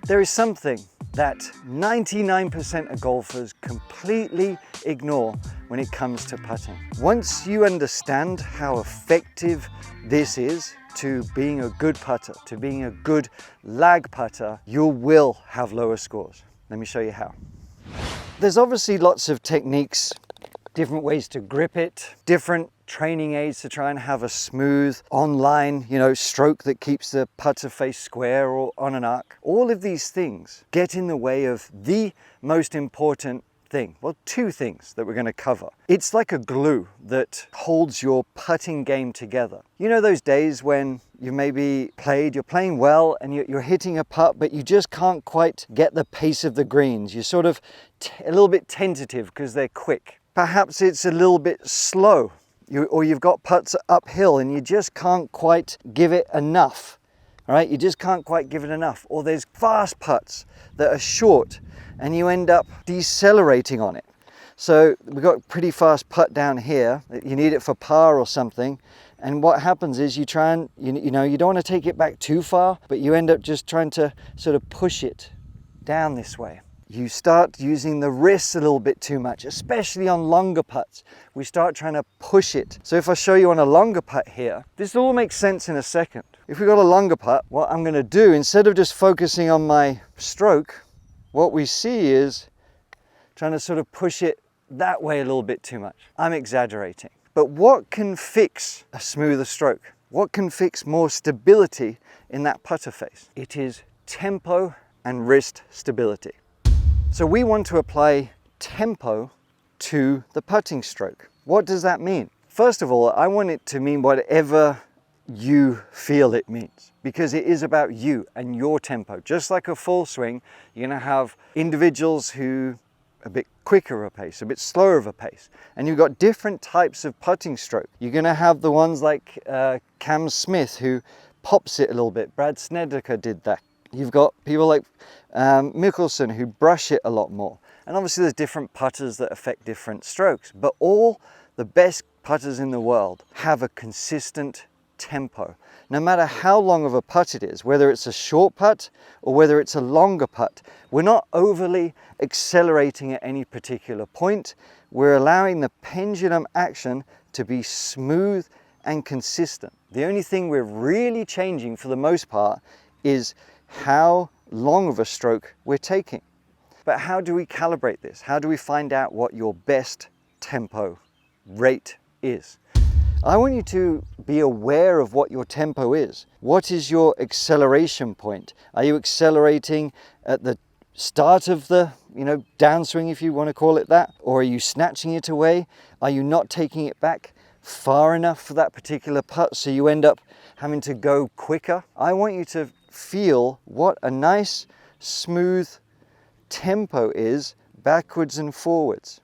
There is something that 99% of golfers completely ignore when it comes to putting. Once you understand how effective this is to being a good putter, to being a good lag putter, you will have lower scores. Let me show you how. There's obviously lots of techniques, different ways to grip it, different training aids to try and have a smooth online, stroke that keeps the putter face square or on an arc. All of these things get in the way of the most important thing. Well, two things that we're going to cover. It's like a glue that holds your putting game together. You know those days when you maybe you're playing well and you're hitting a putt, but you just can't quite get the pace of the greens. You're sort of a little bit tentative because they're quick. Perhaps it's a little bit slow. Or you've got putts uphill and you just can't quite give it enough. All right, you just can't quite give it enough. Or there's fast putts that are short and you end up decelerating on it. So we've got pretty fast putt down here. You need it for par or something. And what happens is you try and, you don't want to take it back too far, but you end up just trying to sort of push it down this way. You start using the wrists a little bit too much, especially on longer putts. We start trying to push it. So if I show you on a longer putt here, this will all make sense in a second. If we've got a longer putt, what I'm going to do, instead of just focusing on my stroke, what we see is trying to sort of push it that way a little bit too much. I'm exaggerating. But what can fix a smoother stroke? What can fix more stability in that putter face? It is tempo and wrist stability. So we want to apply tempo to the putting stroke. What does that mean? First of all, I want it to mean whatever you feel it means, because it is about you and your tempo. Just like a full swing, you're going to have individuals who are a bit quicker of a pace, a bit slower of a pace, and you've got different types of putting stroke. You're going to have the ones like Cam Smith, who pops it a little bit. Brad Snedeker did that. You've got people like Mickelson who brush it a lot more. And obviously there's different putters that affect different strokes, but all the best putters in the world have a consistent tempo. No matter how long of a putt it is, whether it's a short putt or whether it's a longer putt, we're not overly accelerating at any particular point. We're allowing the pendulum action to be smooth and consistent. The only thing we're really changing for the most part is how long of a stroke we're taking. But how do we calibrate this? How do we find out what your best tempo rate is? I want you to be aware of what your tempo is. What is your acceleration point? Are you accelerating at the start of the downswing, if you want to call it that? Or are you snatching it away? Are you not taking it back far enough for that particular putt so you end up having to go quicker? I want you to feel what a nice smooth tempo is backwards and forwards.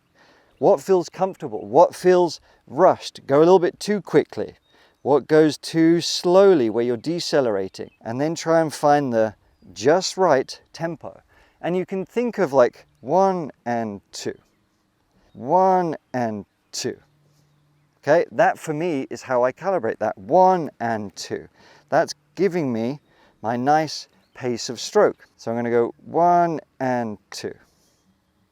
What feels comfortable? What feels rushed? Go a little bit too quickly. What goes too slowly where you're decelerating? And then try and find the just right tempo. And you can think of like 1 and 2. 1 and 2. Okay, that for me is how I calibrate that. 1 and 2. That's giving me my nice pace of stroke. So I'm going to go 1 and 2.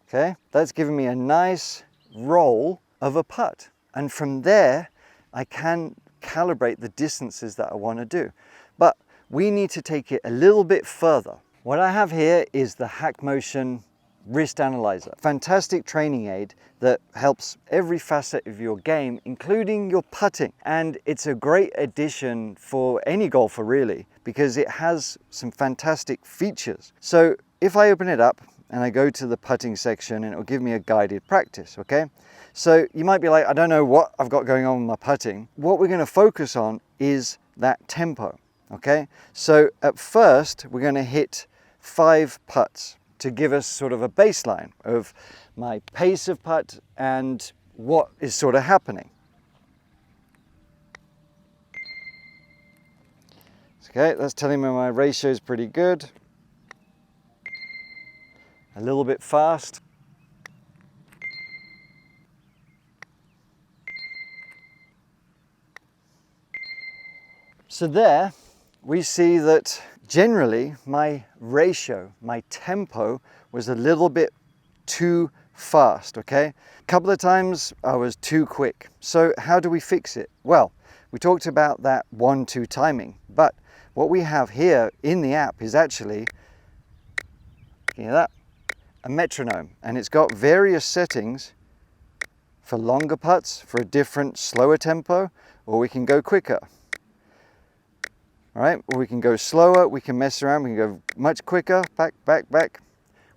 Okay, that's giving me a nice roll of a putt. And from there, I can calibrate the distances that I want to do. But we need to take it a little bit further. What I have here is the HackMotion wrist analyzer. Fantastic training aid that helps every facet of your game, including your putting. And it's a great addition for any golfer really, because it has some fantastic features. So if I open it up and I go to the putting section, and it will give me a guided practice, okay? So you might be like, I don't know what I've got going on with my putting. What we're going to focus on is that tempo, okay? So at first, we're going to hit 5 putts to give us sort of a baseline of my pace of putt and what is sort of happening. Okay, that's telling me my ratio is pretty good. A little bit fast. So there we see that generally my ratio, my tempo was a little bit too fast, okay? A couple of times I was too quick. So how do we fix it? Well, we talked about that 1-2 timing, but what we have here in the app is actually, can you hear that? A metronome, and it's got various settings for longer putts, for a different slower tempo, or we can go quicker. All right, or we can go slower, we can mess around, we can go much quicker, back, back, back.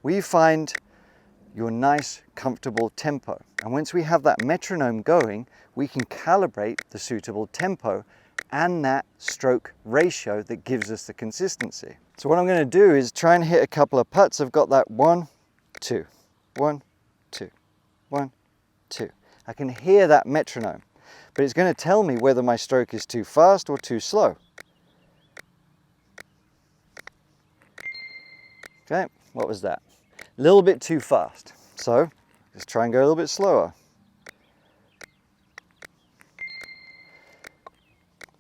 We find your nice, comfortable tempo. And once we have that metronome going, we can calibrate the suitable tempo and that stroke ratio that gives us the consistency. So what I'm going to do is try and hit a couple of putts. I've got that 1, 2, 1, 2, 1, 2. I can hear that metronome, but it's going to tell me whether my stroke is too fast or too slow. Okay, what was that? A little bit too fast. So let's try and go a little bit slower.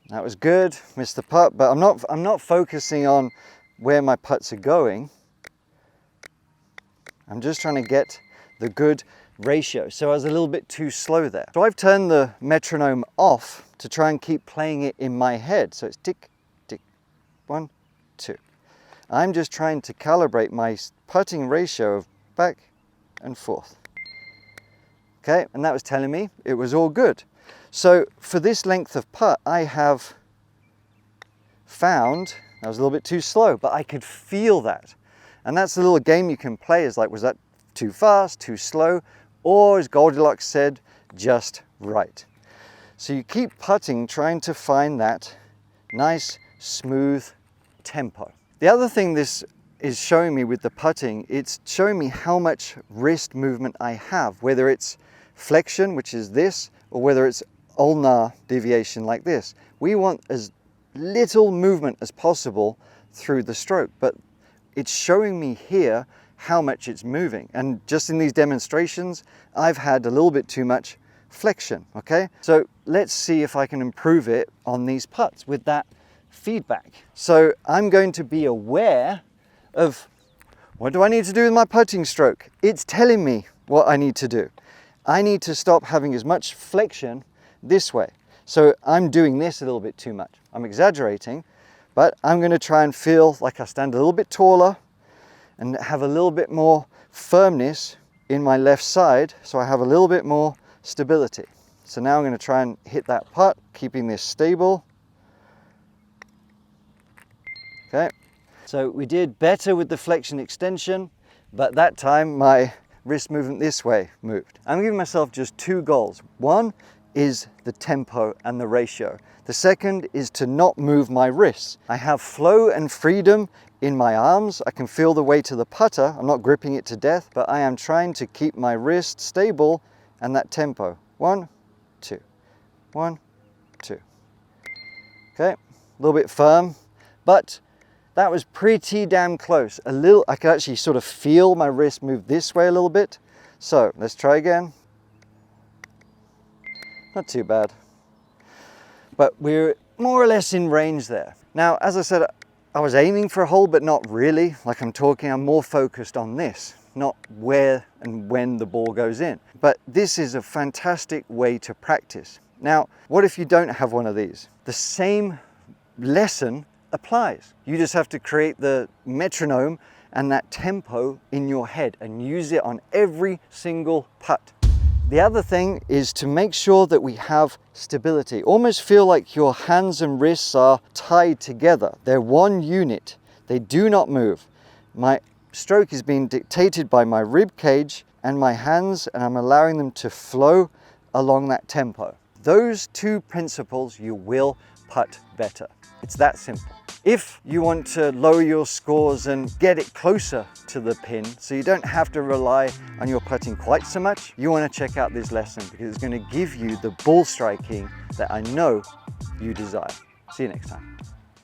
That was good, missed the putt, but I'm not focusing on where my putts are going. I'm just trying to get the good ratio. So I was a little bit too slow there. So I've turned the metronome off to try and keep playing it in my head. So it's tick, tick, 1, 2. I'm just trying to calibrate my putting ratio of back and forth. Okay, and that was telling me it was all good. So for this length of putt, I have found I was a little bit too slow, but I could feel that. And that's the little game you can play, is like, was that too fast, too slow, or as Goldilocks said, just right. So you keep putting, trying to find that nice, smooth tempo. The other thing this is showing me with the putting, it's showing me how much wrist movement I have, whether it's flexion, which is this, or whether it's ulnar deviation like this. We want as little movement as possible through the stroke, but it's showing me here how much it's moving. And just in these demonstrations, I've had a little bit too much flexion, okay? So let's see if I can improve it on these putts with that feedback. So I'm going to be aware of, what do I need to do with my putting stroke? It's telling me what I need to do. I need to stop having as much flexion this way. So I'm doing this a little bit too much. I'm exaggerating, but I'm going to try and feel like I stand a little bit taller and have a little bit more firmness in my left side, so I have a little bit more stability. So now I'm going to try and hit that putt, keeping this stable. Okay, so we did better with the flexion extension, but that time my wrist movement this way moved. I'm giving myself just 2 goals. One is the tempo and the ratio. The second is to not move my wrists. I have flow and freedom in my arms. I can feel the weight of the putter. I'm not gripping it to death, but I am trying to keep my wrist stable and that tempo. 1, 2, 1, 2. Okay, a little bit firm, but that was pretty damn close. A little, I could actually sort of feel my wrist move this way a little bit. So let's try again. Not too bad. But we're more or less in range there. Now, as I said, I was aiming for a hole, but not really. Like I'm more focused on this, not where and when the ball goes in. But this is a fantastic way to practice. Now, what if you don't have one of these? The same lesson applies. You just have to create the metronome and that tempo in your head and use it on every single putt. The other thing is to make sure that we have stability. Almost feel like your hands and wrists are tied together. They're one unit. They do not move. My stroke is being dictated by my rib cage and my hands, and I'm allowing them to flow along that tempo. Those 2 principles, you will putt better. It's that simple. If you want to lower your scores and get it closer to the pin so you don't have to rely on your putting quite so much, you want to check out this lesson because it's going to give you the ball striking that I know you desire. See you next time.